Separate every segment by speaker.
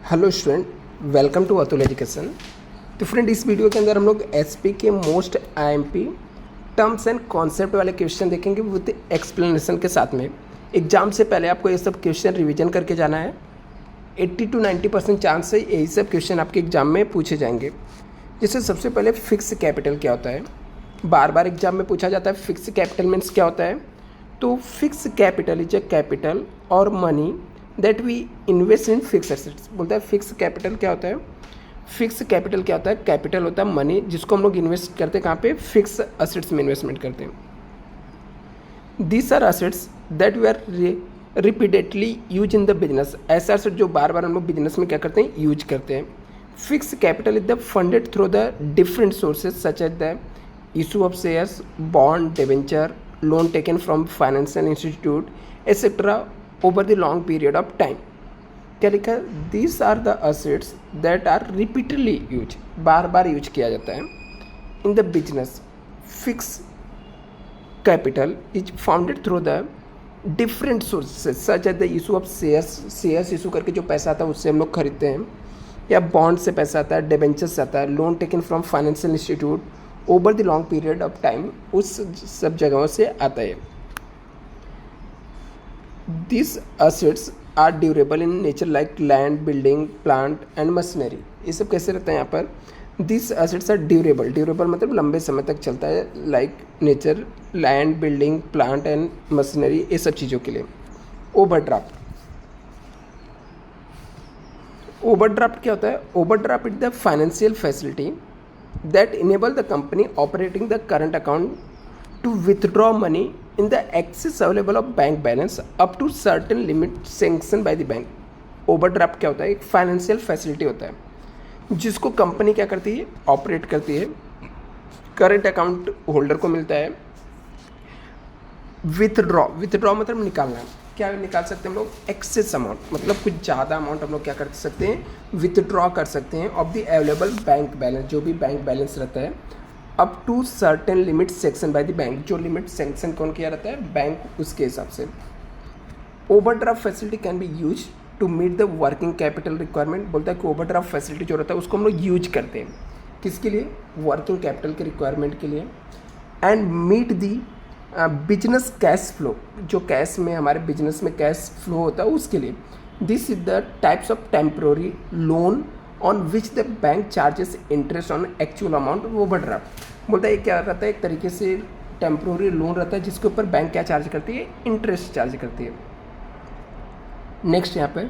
Speaker 1: Hello student, welcome to Atul education. तो friend, इस वीडियो के अंदर हम लोग एसपी के most IMP terms and concept वाले क्वेश्चन देखेंगे विद एक्सप्लेनेशन के साथ में। एग्जाम से पहले आपको ये सब क्वेश्चन रिवीजन करके जाना है। 80 to 90% चांस है यही सब क्वेश्चन आपके एग्जाम में पूछे जाएंगे। जैसे सबसे पहले फिक्स कैपिटल क्या होता है, बार बार एग्जाम में पूछा जाता है। फिक्स कैपिटल मीन्स क्या होता है? तो fix capital is a capital or money that we invest in fix assets. बोलता है फिक्स कैपिटल क्या होता है? फिक्स कैपिटल क्या होता है? कैपिटल होता है मनी जिसको हम लोग इन्वेस्ट करते हैं कहाँ पे? फिक्स असेट्स में इन्वेस्टमेंट करते हैं। These are assets that we are repeatedly use in the business. ऐसे असेट जो बार बार हम लोग बिजनेस में क्या करते हैं? यूज करते हैं। Fix capital is the funded through the different sources such as the issue of shares, bond, debenture, loan taken from financial institute etcetera over the long period of time। क्या लिखा है? These are the assets that are repeatedly used, bar bar use किया जाता है in the business। Fixed capital is founded through the different sources such as the issue of shares issue करके जो पैसा आता है उससे हम लोग खरीदते हैं, या बॉन्ड से पैसा आता है, डिबेंचर से आता है, loan taken from financial institute over the long period of time, उस सब जगहों से आता है। These assets are durable in nature like land, building, plant and machinery। ये सब कैसे रहता है यहाँ पर? These assets are durable। durable मतलब लंबे समय तक चलता है, like nature, land, building, plant and machinery, ये सब चीज़ों के लिए। ओवरड्राफ्ट, ओवरड्राफ्ट क्या होता है? Overdraft is the financial facility that enable the company operating the current account to withdraw money in the excess available of bank balance up to certain limit sanctioned by the bank। Overdraft क्या होता है? एक financial facility होता है जिसको company क्या करती है? ऑपरेट करती है, करंट अकाउंट होल्डर को मिलता है। विथड्रॉ, विथड्रॉ मतलब निकालना। क्या निकाल सकते हैं हम लोग? एक्सेस अमाउंट, मतलब कुछ ज़्यादा अमाउंट हम लोग क्या कर सकते हैं? विथड्रॉ कर सकते हैं of the available bank balance, जो भी बैंक बैलेंस रहता है, up to certain limit section by the bank. जो लिमिट सेंक्शन कौन किया रहता है? बैंक, उसके हिसाब से। Overdraft facility can be use to meet the working capital requirement. बोलता है कि ओवरड्राफ्ट फैसिलिटी जो रहता है उसको हम लोग यूज करते हैं किसके लिए? वर्किंग कैपिटल के रिक्वायरमेंट के लिए। And meet the business cash flow, जो कैश में हमारे बिजनेस में कैश फ्लो होता है उसके लिए। This is the types of temporary loan on which the bank charges interest on actual amount of overdraft. बोलता है ये क्या रहता है? एक तरीके से टेम्प्रोरी लोन रहता है जिसके ऊपर बैंक क्या चार्ज करती है? इंटरेस्ट चार्ज करती है। नेक्स्ट यहाँ पे,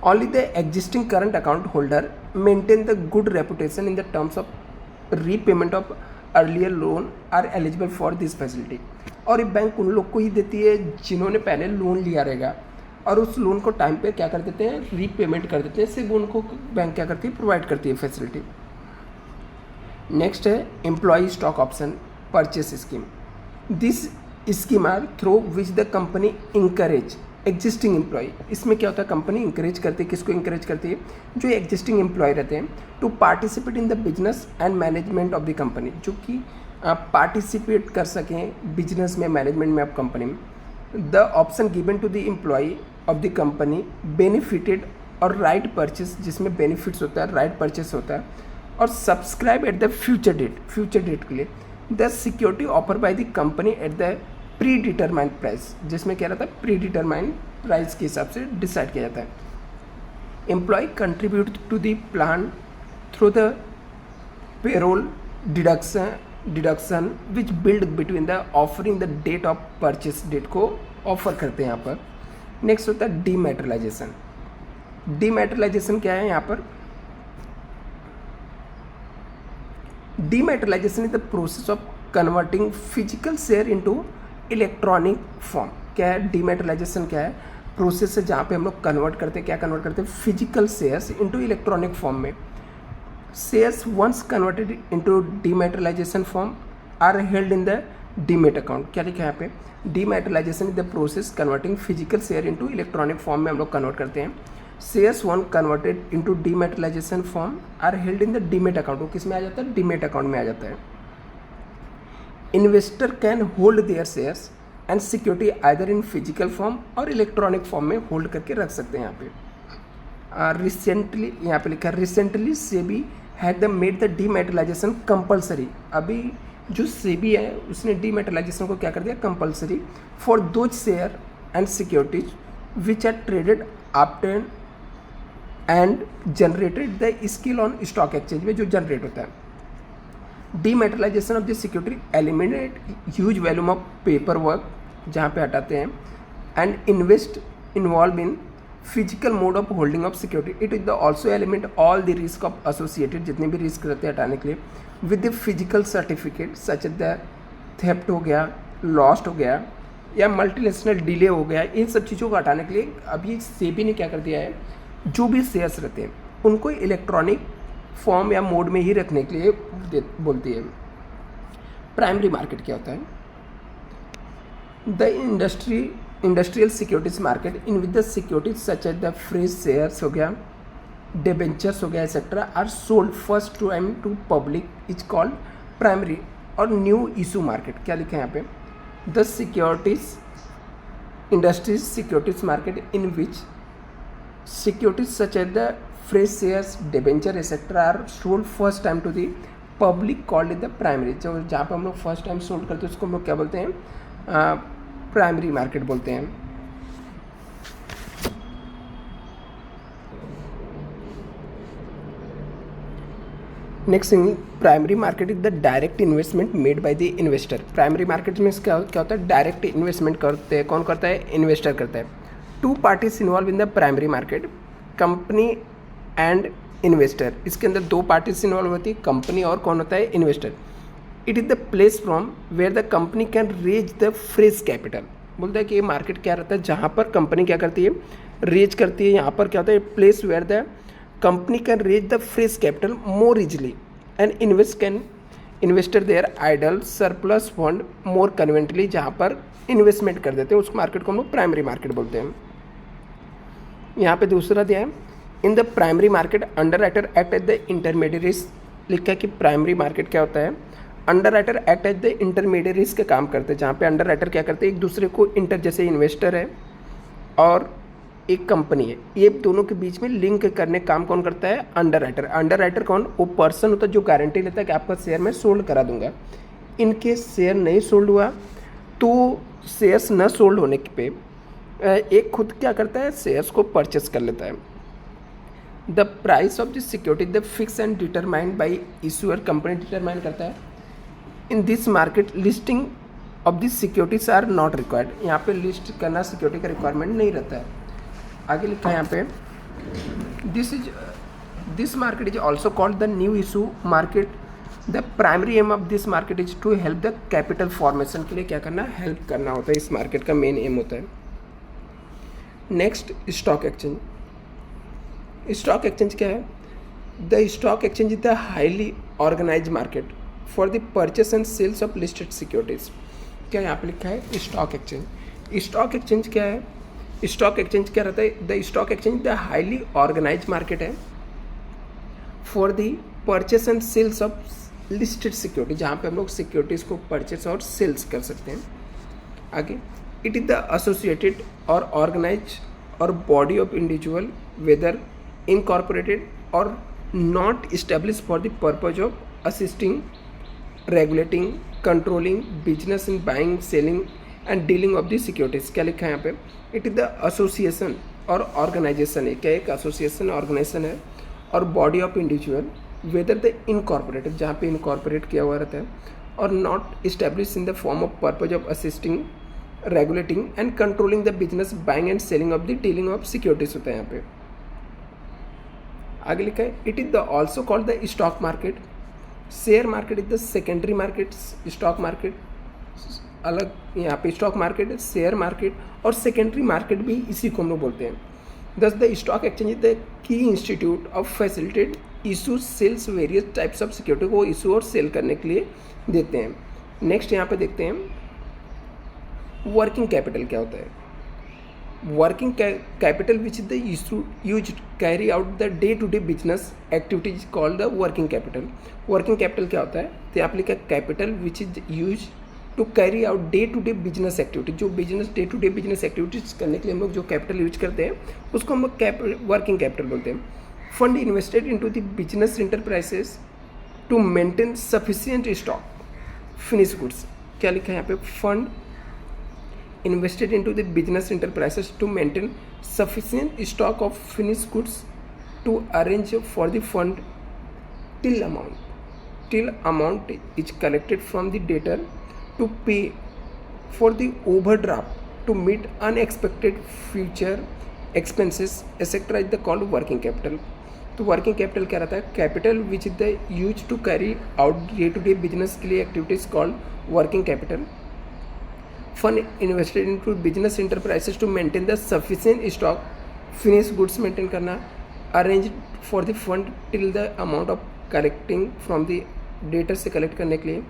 Speaker 1: only the existing current account holder maintain the good reputation in the terms of repayment of earlier loan are eligible for this facility. और ये बैंक उन लोग को ही देती है जिन्होंने पहले लोन लिया रहेगा और उस लोन को टाइम पे क्या कर देते हैं? रीपेमेंट कर देते हैं। सिर्फ उनको बैंक क्या करती है? प्रोवाइड करती है फैसिलिटी। नेक्स्ट है employee stock option purchase scheme. This scheme are through which the company encourage existing employ. इसमें क्या होता है? कंपनी इंकरेज करती है, किसको इंकरेज करती है? जो एग्जिस्टिंग एम्प्लॉय रहते हैं, to participate in the business and management of the company, जो कि पार्टिसिपेट कर सकें बिजनेस में, मैनेजमेंट में ऑफ कंपनी में। The option given to the employ of the company benefited और राइट परचेस, जिसमें बेनिफिट्स होता है, राइट परचेस होता है, और subscribe at the future date, future date के लिए the security offer by the company at the pre determined price, जिसमें क्या रहता है? प्री डिटरमाइंड प्राइस के हिसाब से डिसाइड किया जाता है। Employ contribute to the plan through the payroll deduction which build between the offering the date of purchase date को ऑफर करते हैं यहाँ पर। नेक्स्ट होता है डीमैटेरियलाइजेशन। डीमैटेरियलाइजेशन क्या है यहाँ पर? Dematerialisation is the process of converting physical share into electronic form. क्या है डीमैटेरियलाइजेशन? क्या है? प्रोसेस है जहाँ पे हम लोग कन्वर्ट करते हैं, क्या कन्वर्ट करते हैं? Physical shares into electronic form में। Shares once converted into dematerialisation form are held in the demat account. क्या लिखा है यहाँ पे? Dematerialisation is the process converting physical share into electronic form में हम लोग कन्वर्ट करते हैं। Shares one converted into dematerialisation form are held in the demat account. वो किस में आ जाता है? डीमेट अकाउंट में आ जाता है। Investor can hold their shares and security either in physical form और इलेक्ट्रॉनिक फॉर्म में होल्ड करके रख सकते हैं यहाँ पे। रिसेंटली, यहाँ पे लिखा है recently SEBI had the made the dematerialisation compulsory. अभी जो सेबी है उसने डीमेटलाइजेशन को क्या कर दिया, compulsory for those share and securities which are traded after and generated the skill on stock exchange में जो जनरेट होता है। Dematerialisation of the security eliminate huge volume of paper work, जहाँ पे हटाते हैं, and invest involve in physical mode of holding of security. It is the also element all the risk of associated, जितने भी risk रहते हैं हटाने के लिए, with the physical certificate such the theft हो गया, लॉस्ट हो गया, या मल्टीनेशनल डिले हो गया। इन सब चीज़ों को हटाने के लिए अभी सेबी ने क्या कर दिया है, जो भी शेयर्स रहते हैं उनको इलेक्ट्रॉनिक फॉर्म या मोड में ही रखने के लिए बोलती है। प्राइमरी मार्केट क्या होता है, the industrial securities market in with the securities such as the fresh shares हो गया, डिबेंचर्स हो गया etcetera are sold first time to public is called primary. और न्यू इशू मार्केट क्या लिखा है यहाँ पे, the securities industries securities market in which securities such as the fresh shares debenture etcetera are sold first time to the public called the primary. जो जहाँ पर हम लोग फर्स्ट टाइम सोल्ड करते हैं उसको हम लोग क्या बोलते हैं, प्राइमरी मार्केट बोलते हैं। Next thing, primary market is the direct investment made by the investor. Primary market में क्या होता है, डायरेक्ट इन्वेस्टमेंट करते हैं, कौन करता है, इन्वेस्टर करता है। Two parties involve in the primary market, company and investor. इसके अंदर दो पार्टीज इन्वॉल्व होती है, कंपनी और कौन होता है, investor. It is the place from where the company can raise the fresh capital. बोलता है कि ये मार्केट क्या रहता है, जहाँ पर कंपनी क्या करती है, रेज करती है। यहाँ पर क्या होता है, place where the company can raise the fresh capital more easily and investor their idle surplus fund more conveniently. जहाँ पर इन्वेस्टमेंट कर देते हैं उस मार्केट को हम लोग प्राइमरी मार्केट बोलते हैं। यहाँ पे दूसरा दिया है, in the primary market underwriter act as the intermediaries. लिखा है कि प्राइमरी मार्केट क्या होता है, underwriter act as the intermediaries का काम करते हैं। जहाँ पे अंडर राइटर क्या करते हैं, एक दूसरे को इंटर, जैसे इन्वेस्टर है और एक कंपनी है, ये दोनों के बीच में लिंक करने का काम कौन करता है, अंडर राइटर। अंडर राइटर कौन, वो पर्सन होता है जो गारंटी लेता है कि आपका शेयर मैं सोल्ड करा दूंगा। इनके शेयर नहीं सोल्ड हुआ तो शेयर्स न सोल्ड होने पे एक खुद क्या करता है, शेयर्स को परचेस कर लेता है। The price of the security the fix and determined by issuer, company determine करता है। In this market listing of this securities are not required. यहाँ पे लिस्ट करना सिक्योरिटी का रिक्वायरमेंट नहीं रहता है। आगे लिखा है यहाँ पे, this market is also called the new issue market. The primary aim of this market is to help the capital formation. के लिए क्या करना, हेल्प करना होता है, इस मार्केट का मेन एम होता है। Next, stock exchange. Stock exchange क्या है, the stock exchange is the highly organise market for the purchase and sales of listed securities. क्या यहाँ पे लिखा है, स्टॉक एक्सचेंज। स्टॉक एक्सचेंज क्या है, स्टॉक एक्सचेंज क्या रहता है, the stock exchange the highly organise market है for the purchase and sales of listed security, जहाँ पे हम लोग सिक्योरिटीज़ को परचेस और सेल्स कर सकते हैं। आगे, it is the associated or organise or body of individual whether incorporated or not establish for the purpose of assisting, regulating, controlling business in buying, selling and dealing of the securities. क्या लिखा है यहाँ पे, it is the association or organisation है। क्या एक association organisation है or body of individual whether the incorporated, जहाँ पे इनकॉर्पोरेट किया हुआ रहता है, or not establish in the form of purpose of assisting, regulating and controlling the business buying and selling of the dealing of securities होता है यहाँ पे। आगे लिखा है, it is the also called the stock market. Share market is the secondary market, stock market अलग, यहाँ पे स्टॉक मार्केट, शेयर मार्केट और सेकेंडरी मार्केट भी इसी को हम लोग बोलते हैं। दस the stock exchange is the key institute of facilitated issue sales various types of security को इशू और सेल करने के लिए देते हैं। नेक्स्ट यहाँ पे देखते हैं, वर्किंग कैपिटल क्या होता है। Working capital which is the issue use carry out the day to day business activities called the working capital. Working capital क्या होता है, तो यहाँ पे लिखा capital which is use to carry out day to day business activity, जो business day to day business activities करने के लिए हम लोग जो कैपिटल यूज करते हैं उसको हम लोग वर्किंग कैपिटल बोलते हैं। Fund invested into the business enterprises to maintain sufficient stock finish goods. क्या लिखा है यहाँ पे, fund invested into the business enterprises to maintain sufficient stock of finish goods to arrange for the fund till amount is collected from the debtor to pay for the overdraft to meet unexpected future expenses etc. is the called working capital। तो working capital क्या रहता है, capital which is the use to carry out day to day business के लिए activities called working capital. Fund invested in to business enterprises to maintain the sufficient stock finish goods maintain करना, arrange for the fund till the amount of collecting from the debtor से collect करने के लिए,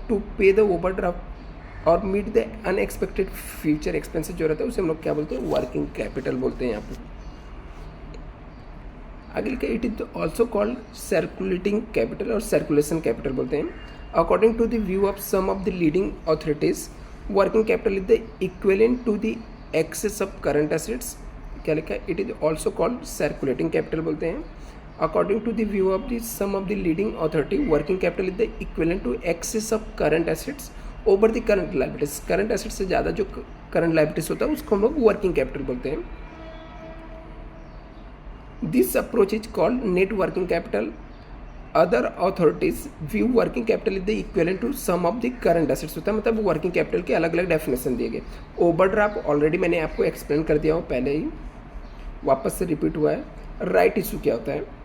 Speaker 1: to pay the overdraft or meet the unexpected future expenses जो रहता है उसे हम लोग क्या बोलते हैं, वर्किंग कैपिटल बोलते हैं यहाँ पे। आगे लिखा it is also called circulating capital और सर्कुलेशन कैपिटल बोलते हैं। According to the view of some of the leading authorities working capital is the equivalent to the excess of current assets. क्या लिखा है, it is also called circulating capital बोलते हैं। According to the view of the some of the leading authority, working capital is the equivalent to excess of current assets over the current liabilities। current assets से ज़्यादा जो current liabilities होता है उसको हम लोग working capital बोलते हैं। This approach is called net working capital। Other authorities view working capital is the equivalent to sum of the current assets होता है, मतलब working capital के अलग अलग डेफिनेशन दिए गए। ओवरड्राफ्ट ऑलरेडी मैंने आपको एक्सप्लेन कर दिया हूँ पहले ही, वापस से रिपीट हुआ है। राइट इशू क्या होता है,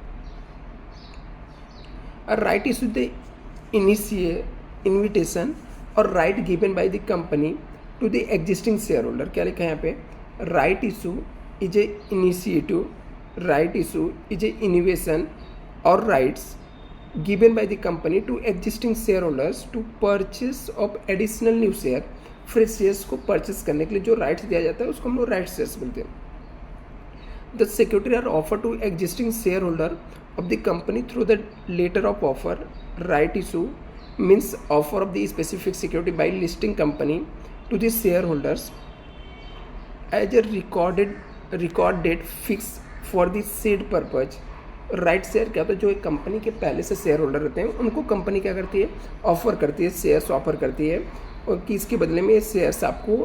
Speaker 1: a right issue the invitation or right given by the company to the existing shareholder। क्या लिखा है यहाँ पे, right issue is a initiative, right issue is a innovation or rights given by the company to existing shareholders to purchase of additional new share। Fresh shares को purchase करने के लिए जो राइट्स दिया जाता है उसको हम लोग राइट शेयर्स बोलते हैं। The security are offered to existing shareholder of the company through the letter of offer। right issue means offer of the specific security by listing company to the shareholders as a record date fixed for the said purpose। Right share क्या होता है, जो एक company के पहले से share holder रहते हैं उनको कंपनी क्या करती है, ऑफर करती है, शेयर्स ऑफर करती है और कि इसके बदले में ये शेयर्स आपको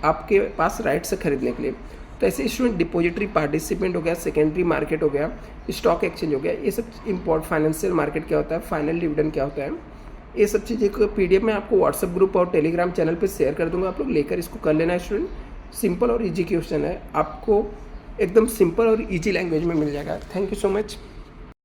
Speaker 1: आपके पास राइट से खरीदने के लिए। तो ऐसे स्टूडेंट डिपॉजिटरी पार्टिसिपेंट हो गया, सेकेंडरी मार्केट हो गया, स्टॉक एक्सचेंज हो गया, ये सब इम्पोर्ट फाइनेंशियल मार्केट क्या होता है, फाइनल डिविडेंड क्या होता है, ये सब चीज़ें को पीडीएफ में आपको व्हाट्सएप ग्रुप और टेलीग्राम चैनल पे शेयर कर दूंगा, आप लोग लेकर इसको कर लेना स्टूडेंट। सिंपल और इजी क्वेश्चन है, आपको एकदम सिंपल और इजी लैंग्वेज में मिल जाएगा। Thank you so much.